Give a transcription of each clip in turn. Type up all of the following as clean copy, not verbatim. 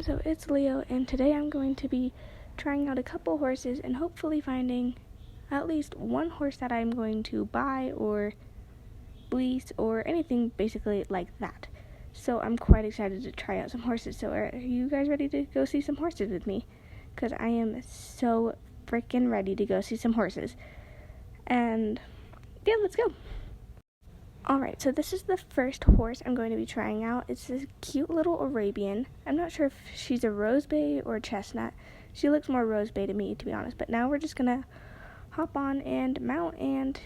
So it's Leo, and today I'm going to be trying out a couple horses and hopefully finding at least one horse that I'm going to buy or lease or anything basically like that. So I'm quite excited to try out some horses. So are you guys ready to go see some horses with me? Because I am so freaking ready to go see some horses. And yeah, let's go. Alright, so this is the first horse I'm going to be trying out. It's this cute little Arabian. I'm not sure if she's a rose bay or a chestnut. She looks more rose bay to me, to be honest. But now we're just going to hop on and mount and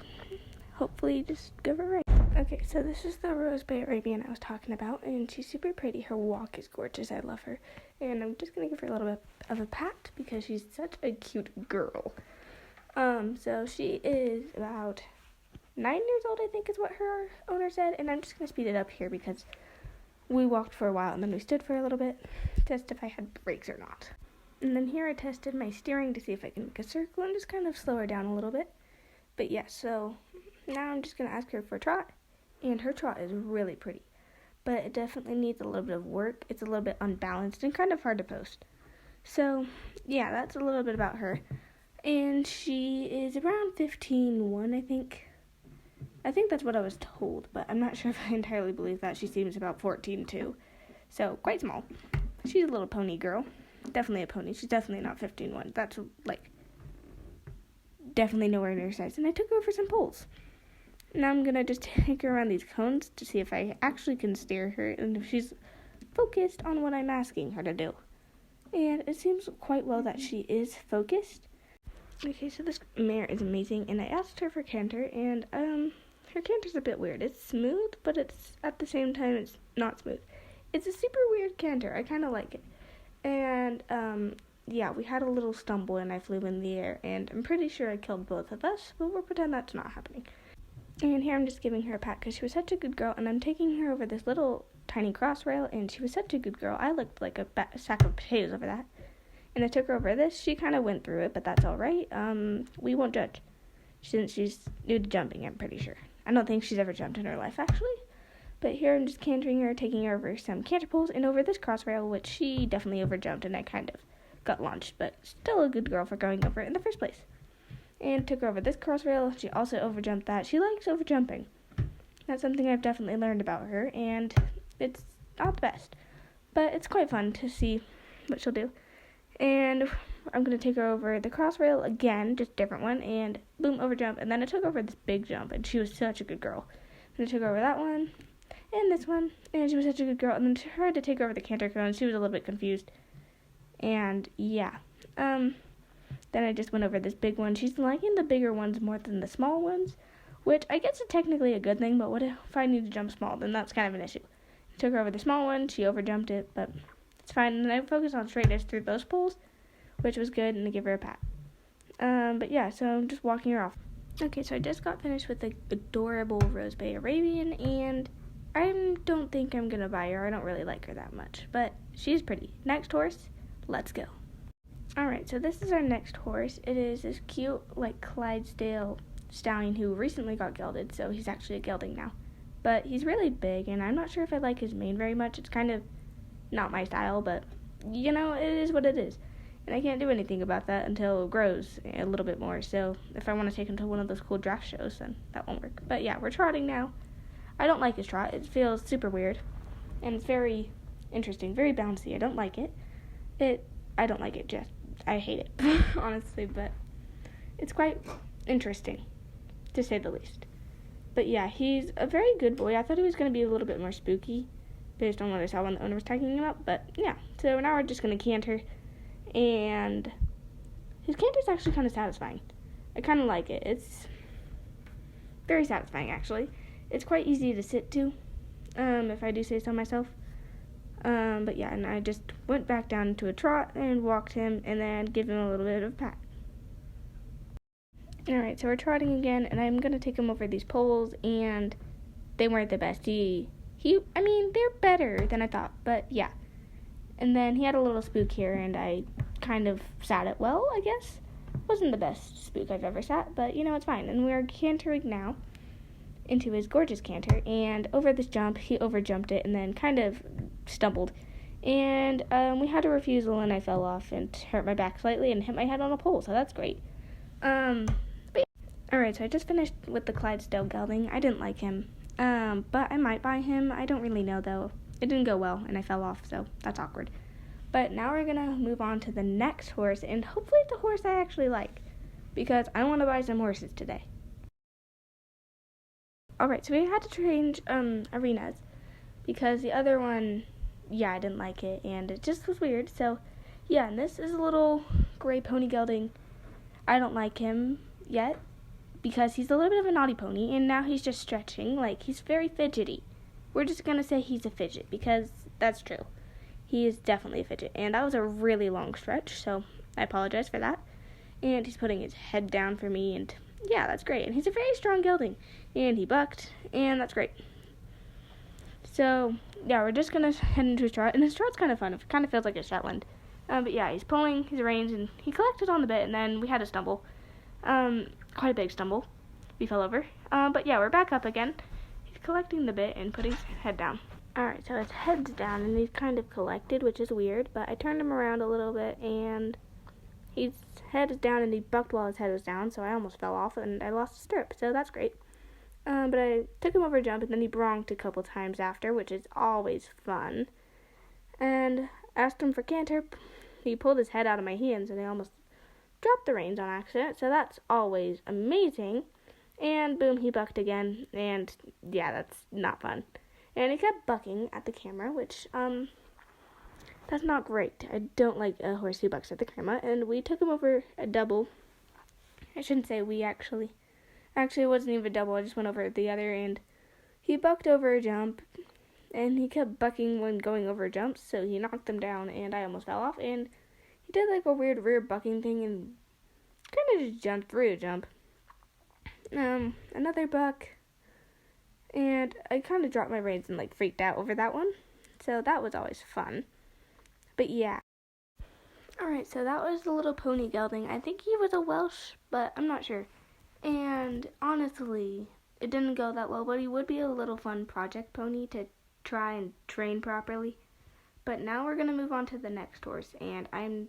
hopefully just give it right. Okay, so this is the rose bay Arabian I was talking about. And she's super pretty. Her walk is gorgeous. I love her. And I'm just going to give her a little bit of a pat because she's such a cute girl. So she is about 9 years old, I think is what her owner said, and I'm just going to speed it up here because we walked for a while and then we stood for a little bit to test if I had brakes or not. And then here I tested my steering to see if I can make a circle and just kind of slow her down a little bit. But yeah, so now I'm just going to ask her for a trot, and her trot is really pretty, but it definitely needs a little bit of work. It's a little bit unbalanced and kind of hard to post. So yeah, that's a little bit about her. And she is around 15-1, I think. I think that's what I was told, but I'm not sure if I entirely believe that. She seems about 14-2, so quite small. She's a little pony girl. Definitely a pony. She's definitely not 15-1. That's, definitely nowhere near her size. And I took her over some poles. Now I'm going to just take her around these cones to see if I actually can steer her and if she's focused on what I'm asking her to do. And it seems quite well that she is focused. Okay, so this mare is amazing, and I asked her for canter, and her canter's a bit weird. It's smooth, but it's at the same time it's not smooth. It's a super weird canter. I kind of like it. And yeah, we had a little stumble, and I flew in the air, and I'm pretty sure I killed both of us, but we'll pretend that's not happening. And here I'm just giving her a pat because she was such a good girl, and I'm taking her over this little tiny cross rail, and she was such a good girl. I looked like a sack of potatoes over that. And I took her over this. She kind of went through it, but that's all right. We won't judge. Since she's new to jumping, I'm pretty sure. I don't think she's ever jumped in her life, actually. But here I'm just cantering her, taking her over some canter poles, and over this cross rail, which she definitely overjumped, and I kind of got launched, but still a good girl for going over it in the first place. And took her over this cross rail. She also overjumped that. She likes overjumping. That's something I've definitely learned about her, and it's not the best. But it's quite fun to see what she'll do. And I'm going to take her over the cross rail again, just a different one, and boom, overjump. And then I took over this big jump, and she was such a good girl. And I took over that one, and this one, and she was such a good girl. And then I tried to take over the canter cone, she was a little bit confused. And yeah, then I just went over this big one. She's liking the bigger ones more than the small ones, which I guess is technically a good thing, but what if I need to jump small? Then that's kind of an issue. I took her over the small one, she overjumped it, but it's fine, and I focused on straightness through those poles, which was good, and I give her a pat. But yeah, so I'm just walking her off. Okay, so I just got finished with the adorable Rose Bay Arabian, and I don't think I'm going to buy her. I don't really like her that much, but she's pretty. Next horse, let's go. Alright, so this is our next horse. It is this cute, Clydesdale stallion who recently got gelded, so he's actually a gelding now. But he's really big, and I'm not sure if I like his mane very much. It's kind of not my style, but, it is what it is. And I can't do anything about that until it grows a little bit more. So if I want to take him to one of those cool draft shows, then that won't work. But yeah, we're trotting now. I don't like his trot. It feels super weird. And it's very interesting, very bouncy. I don't like it. I don't like it, I hate it, honestly. But it's quite interesting, to say the least. But yeah, he's a very good boy. I thought he was going to be a little bit more spooky, based on what I saw when the owner was talking him up, but yeah. So now we're just going to canter, and his canter's actually kind of satisfying. I kind of like it. It's very satisfying, actually. It's quite easy to sit to, if I do say so myself. But yeah, and I just went back down to a trot and walked him, and then give him a little bit of a pat. Alright, so we're trotting again, and I'm going to take him over these poles, and they weren't the best. They're better than I thought, but yeah. And then he had a little spook here, and I kind of sat it well, I guess. Wasn't the best spook I've ever sat, but, it's fine. And we're cantering now into his gorgeous canter, and over this jump, he overjumped it and then kind of stumbled And we had a refusal, and I fell off and hurt my back slightly and hit my head on a pole, so that's great. But alright, so I just finished with the Clydesdale gelding. I didn't like him, but I might buy him. I don't really know, though. It didn't go well, and I fell off, so that's awkward. But now we're going to move on to the next horse, and hopefully it's a horse I actually like, because I want to buy some horses today. Alright, so we had to change arenas, because the other one, yeah, I didn't like it, and it just was weird. So, yeah, and this is a little gray pony gelding. I don't like him yet, because he's a little bit of a naughty pony, and now he's just stretching. Like, he's very fidgety. We're just going to say he's a fidget, because that's true. He is definitely a fidget, and that was a really long stretch, so I apologize for that. And he's putting his head down for me, and yeah, that's great. And he's a very strong gelding, and he bucked, and that's great. So, yeah, we're just going to head into his trot, and his trot's kind of fun. It kind of feels like a Shetland. But yeah, he's pulling his reins, and he collected on the bit, and then we had a stumble. Quite a big stumble. We fell over. But yeah, we're back up again. He's collecting the bit and putting his head down. Alright, so his head's down, and he's kind of collected, which is weird, but I turned him around a little bit, and his head is down, and he bucked while his head was down, so I almost fell off, and I lost a stirrup, so that's great. But I took him over a jump, and then he bronked a couple times after, which is always fun. And asked him for canter. He pulled his head out of my hands, and I almost dropped the reins on accident, so that's always amazing. And boom, he bucked again, and yeah, that's not fun. And he kept bucking at the camera, which, that's not great. I don't like a horse who bucks at the camera, and we took him over a double. I shouldn't say we, actually. Actually, it wasn't even a double. I just went over the other, and he bucked over a jump, and he kept bucking when going over jumps, so he knocked him down, and I almost fell off, and he did like a weird rear bucking thing, and kind of just jumped through a jump. Another buck, and I kind of dropped my reins and like freaked out over that one, so that was always fun. But yeah. Alright, so that was the little pony gelding. I think he was a Welsh, but I'm not sure. And honestly, it didn't go that well, but he would be a little fun project pony to try and train properly. But now we're going to move on to the next horse, and I'm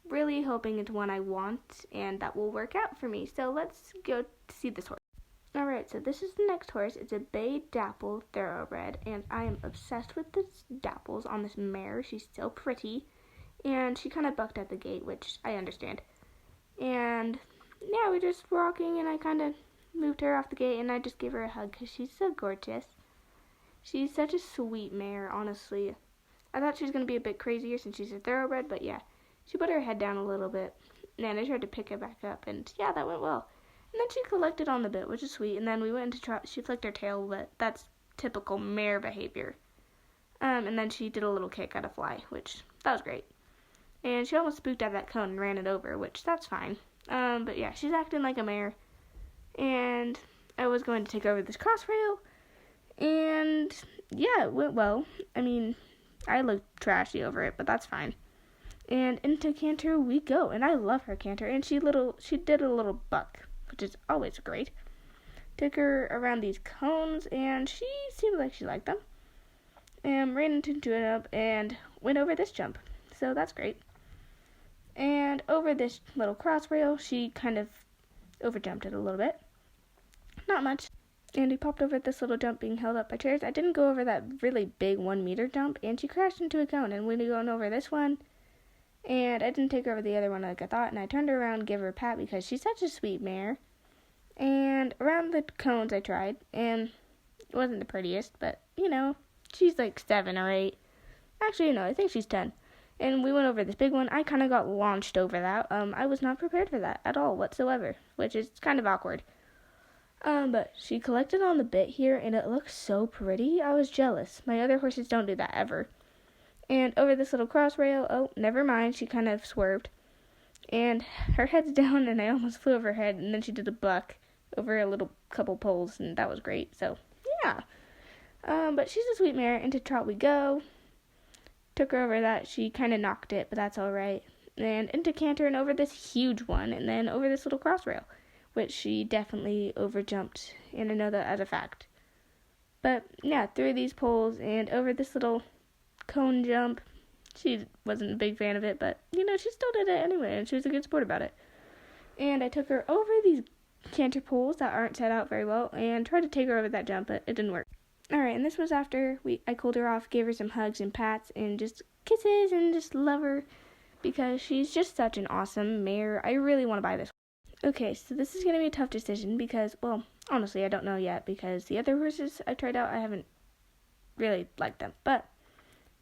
really hoping it's one I want, and that will work out for me. So let's go see this horse. Alright, so this is the next horse. It's a Bay Dapple Thoroughbred, and I am obsessed with this Dapples on this mare. She's so pretty, and she kind of bucked at the gate, which I understand. And yeah, we just were walking, and I kind of moved her off the gate, and I just gave her a hug because she's so gorgeous. She's such a sweet mare, honestly. I thought she was going to be a bit crazier since she's a thoroughbred, but yeah, she put her head down a little bit, and I tried to pick her back up, and yeah, that went well. And then she collected on the bit, which is sweet, and then we went into trot. She flicked her tail, but that's typical mare behavior. And then she did a little kick at a fly, which, that was great. And she almost spooked at that cone and ran it over, which, that's fine. But yeah, she's acting like a mare. And I was going to take over this crossrail. And yeah, it went well. I mean, I looked trashy over it, but that's fine. And into canter we go. And I love her canter. And she did a little buck, which is always great. Took her around these cones, and she seemed like she liked them. And ran into it up and went over this jump. So that's great. And over this little crossrail, she kind of overjumped it a little bit. Not much. And he popped over this little jump being held up by chairs. I didn't go over that really big 1 meter jump, and she crashed into a cone. And we were going over this one, and I didn't take her over the other one like I thought. And I turned her around and gave her a pat because she's such a sweet mare. And around the cones I tried, and it wasn't the prettiest, but, you know, she's like 7 or 8. Actually, no, I think she's 10. And we went over this big one. I kind of got launched over that. I was not prepared for that at all whatsoever, which is kind of awkward. But she collected on the bit here, and it looks so pretty. I was jealous. My other horses don't do that ever. And over this little crossrail, oh, never mind, she kind of swerved. And her head's down, and I almost flew over her head, and then she did a buck over a little couple poles, and that was great. So, yeah. But she's a sweet mare. Into trot we go. Took her over that. She kind of knocked it, but that's all right. And into canter and over this huge one, and then over this little crossrail, which she definitely overjumped, and I know that as a fact. But yeah, through these poles and over this little cone jump, she wasn't a big fan of it, but, she still did it anyway, and she was a good sport about it. And I took her over these canter poles that aren't set out very well, and tried to take her over that jump, but it didn't work. Alright, and this was after I cooled her off, gave her some hugs and pats, and just kisses, and just love her, because she's just such an awesome mare. I really want to buy this. Okay, so this is going to be a tough decision, because, well, honestly, I don't know yet, because the other horses I tried out, I haven't really liked them, but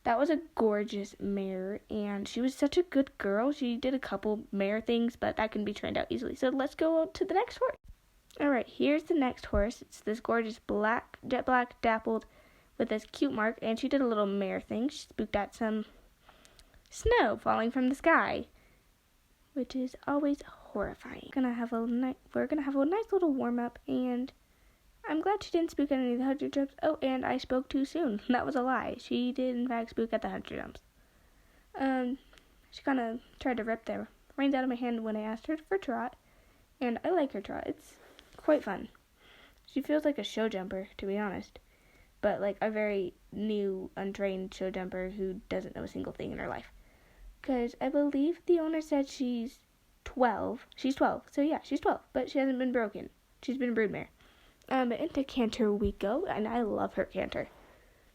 that was a gorgeous mare, and she was such a good girl. She did a couple mare things, but that can be trained out easily. So let's go to the next horse. Alright, here's the next horse. It's this gorgeous jet black dappled with this cute mark, and she did a little mare thing. She spooked at some snow falling from the sky, which is always horrifying. We're gonna have a nice little warm up, and I'm glad she didn't spook at any of the 100 jumps. Oh, and I spoke too soon. That was a lie. She did, in fact, spook at the 100 jumps. She kind of tried to rip the reins out of my hand when I asked her for trot, and I like her trot. It's quite fun. She feels like a show jumper, to be honest, but like a very new, untrained show jumper who doesn't know a single thing in her life. Because I believe the owner said she's 12. She's 12, so yeah, she's 12, but she hasn't been broken. She's been a broodmare. Into canter we go, and I love her canter.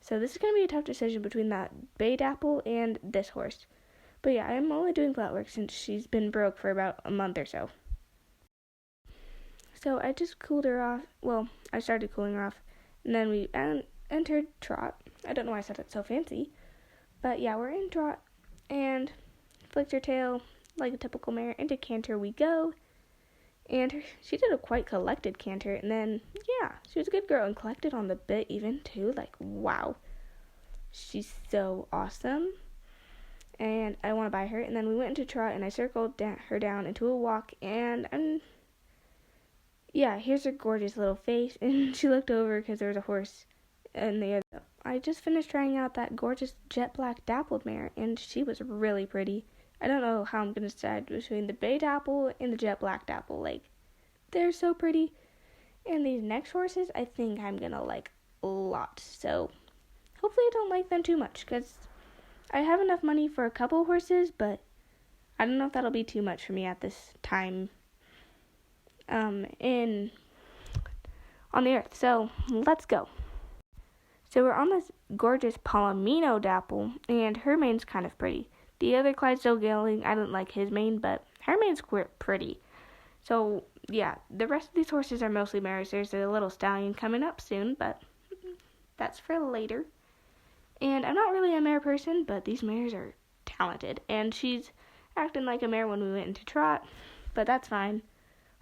So this is going to be a tough decision between that bay dapple and this horse. But yeah, I'm only doing flat work since she's been broke for about a month or so. So I just cooled her off. Well, I started cooling her off, and then we entered trot. I don't know why I said it so fancy. But yeah, we're in trot, and flicked her tail like a typical mare. Into canter we go. And she did a quite collected canter, and then, yeah, she was a good girl, and collected on the bit even, too. Like, wow. She's so awesome. And I want to buy her. And then we went into trot, and I circled her down into a walk, and yeah, here's her gorgeous little face. And she looked over because there was a horse in the other. I just finished trying out that gorgeous jet black dappled mare, and she was really pretty. I don't know how I'm going to decide between the bay dapple and the jet black dapple. Like, they're so pretty. And these next horses, I think I'm going to like a lot. So, hopefully I don't like them too much, because I have enough money for a couple horses, but I don't know if that'll be too much for me at this time on the earth. So, let's go. So, we're on this gorgeous Palomino dapple, and her mane's kind of pretty. The other Clydesdale Gelding, I didn't like his mane, but her mane's pretty. So, yeah, the rest of these horses are mostly mares. There's a little stallion coming up soon, but that's for later. And I'm not really a mare person, but these mares are talented. And she's acting like a mare when we went into trot, but that's fine.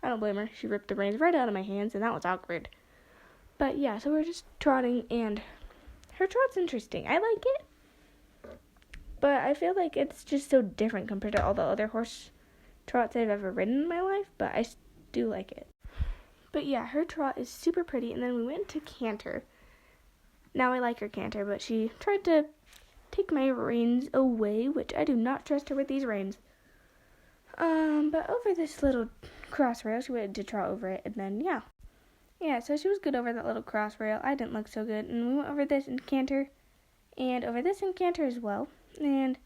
I don't blame her. She ripped the reins right out of my hands, and that was awkward. But yeah, so we're just trotting, and her trot's interesting. I like it. But I feel like it's just so different compared to all the other horse trots I've ever ridden in my life, but I do like it. But yeah, her trot is super pretty, and then we went to canter. Now I like her canter, but she tried to take my reins away, which I do not trust her with these reins. But over this little cross rail, she went to trot over it, and then, yeah. Yeah, so she was good over that little cross rail. I didn't look so good, and we went over this in canter, and over this in canter as well. And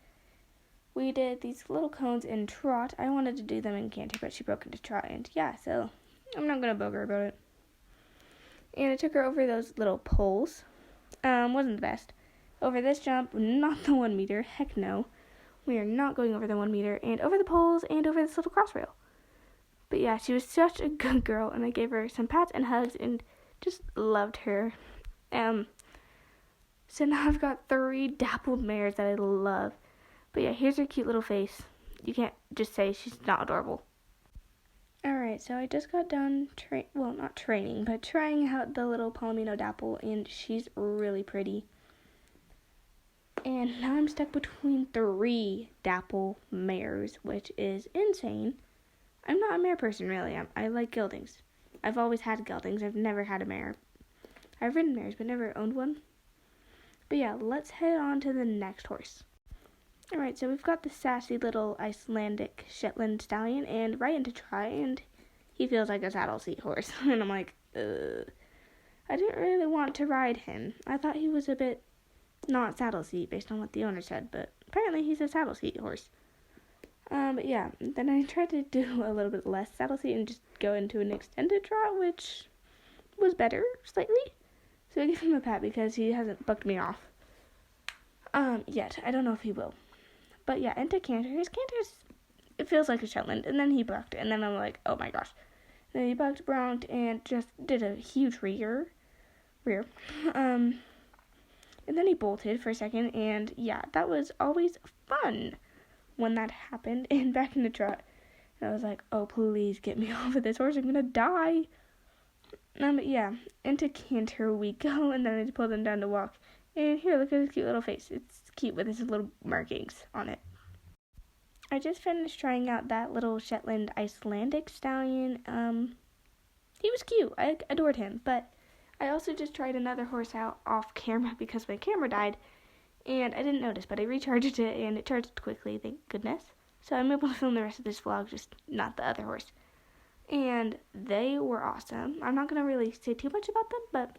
we did these little cones in trot. I wanted to do them in canter, but she broke into trot, and yeah, so I'm not going to bug her about it. And I took her over those little poles. Wasn't the best. Over this jump, not the 1 meter, heck no. We are not going over the 1 meter, and over the poles, and over this little cross rail. But yeah, she was such a good girl, and I gave her some pats and hugs, and just loved her. So now I've got 3 dappled mares that I love. But yeah, here's her cute little face. You can't just say she's not adorable. Alright, so I just got done, not training, but trying out the little Palomino dapple, and she's really pretty. And now I'm stuck between 3 dapple mares, which is insane. I'm not a mare person, really. I like geldings. I've always had geldings. I've never had a mare. I've ridden mares, but never owned one. But yeah, let's head on to the next horse. Alright, so we've got the sassy little Icelandic Shetland stallion, and right into trot, and he feels like a saddle seat horse. And I'm like, I didn't really want to ride him. I thought he was a bit not saddle seat based on what the owner said, but apparently he's a saddle seat horse. But yeah, then I tried to do a little bit less saddle seat and just go into an extended trot, which was better, slightly. So I gave him a pat because he hasn't bucked me off. Yet. I don't know if he will. But yeah, into canter. His canter's, it feels like a Shetland. And then he bucked. And then I'm like, oh my gosh. And then he bucked, browned, and just did a huge rear. And then he bolted for a second. And yeah, that was always fun when that happened. And back in the trot. And I was like, oh, please get me off of this horse. I'm going to die. But yeah, into canter we go. And then I just pulled him down to walk. And here, look at his cute little face. It's cute with his little markings on it. I just finished trying out that little Shetland Icelandic stallion. He was cute. I adored him. But I also just tried another horse out off camera because my camera died. And I didn't notice, but I recharged it and it charged quickly, thank goodness. So I'm able to film the rest of this vlog, just not the other horse. And they were awesome. I'm not going to really say too much about them, but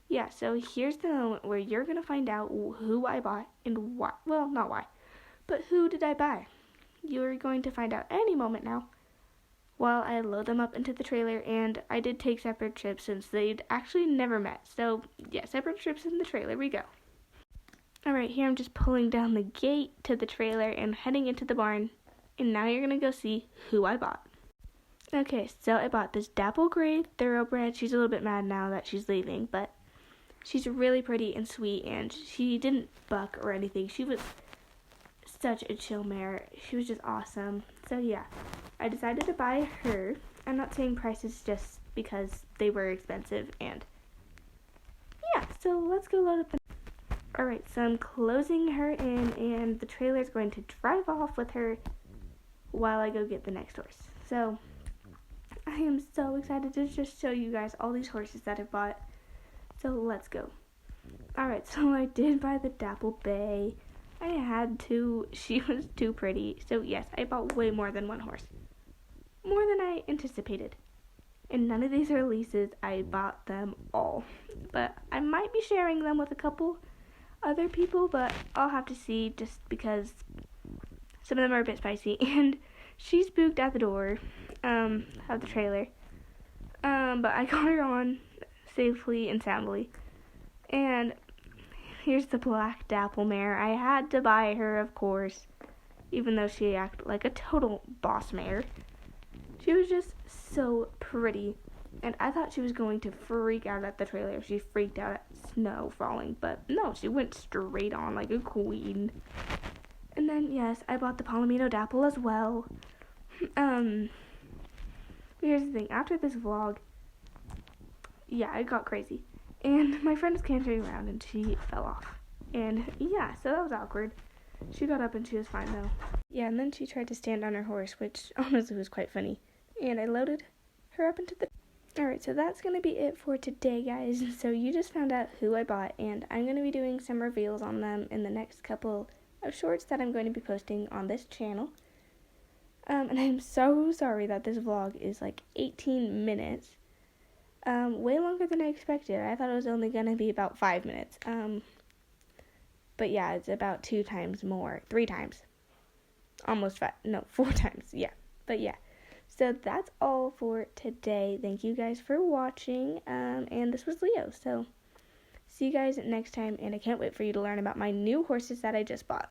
yeah, so here's the moment where you're going to find out who I bought and why. Well, not why, but who did I buy? You're going to find out any moment now while I load them up into the trailer, and I did take separate trips since they'd actually never met. So, yeah, separate trips in the trailer we go. Alright, here I'm just pulling down the gate to the trailer and heading into the barn, and now you're going to go see who I bought. Okay, so I bought this dapple gray thoroughbred. She's a little bit mad now that she's leaving, but she's really pretty and sweet, and she didn't buck or anything. She was such a chill mare. She was just awesome. So yeah, I decided to buy her. I'm not saying prices just because they were expensive, and yeah, so let's go load up the... Alright, so I'm closing her in, and the trailer's going to drive off with her while I go get the next horse. So I am so excited to just show you guys all these horses that I bought. So let's go. Alright, so I did buy the Dapple Bay. I had to. She was too pretty. So yes, I bought way more than one horse. More than I anticipated. And none of these are leases. I bought them all. But I might be sharing them with a couple other people, but I'll have to see just because some of them are a bit spicy. And she spooked at the door of the trailer. But I got her on safely and soundly. And here's the black dapple mare. I had to buy her, of course, even though she acted like a total boss mare. She was just so pretty, and I thought she was going to freak out at the trailer. She freaked out at snow falling, but no, she went straight on like a queen. And then, yes, I bought the Palomino Dapple as well. Here's the thing. After this vlog, yeah, it got crazy. And my friend was cantering around, and she fell off. And, yeah, so that was awkward. She got up, and she was fine, though. Yeah, and then she tried to stand on her horse, which honestly was quite funny. And I loaded her up into the... Alright, so that's going to be it for today, guys. So you just found out who I bought, and I'm going to be doing some reveals on them in the next couple of shorts that I'm going to be posting on this channel. And I'm so sorry that this vlog is like 18 minutes. Way longer than I expected. I thought it was only going to be about 5 minutes. But yeah, it's about 3 times. Almost 5, no, 4 times, yeah. But yeah, so that's all for today. Thank you guys for watching, and this was Leo. So see you guys next time, and I can't wait for you to learn about my new horses that I just bought.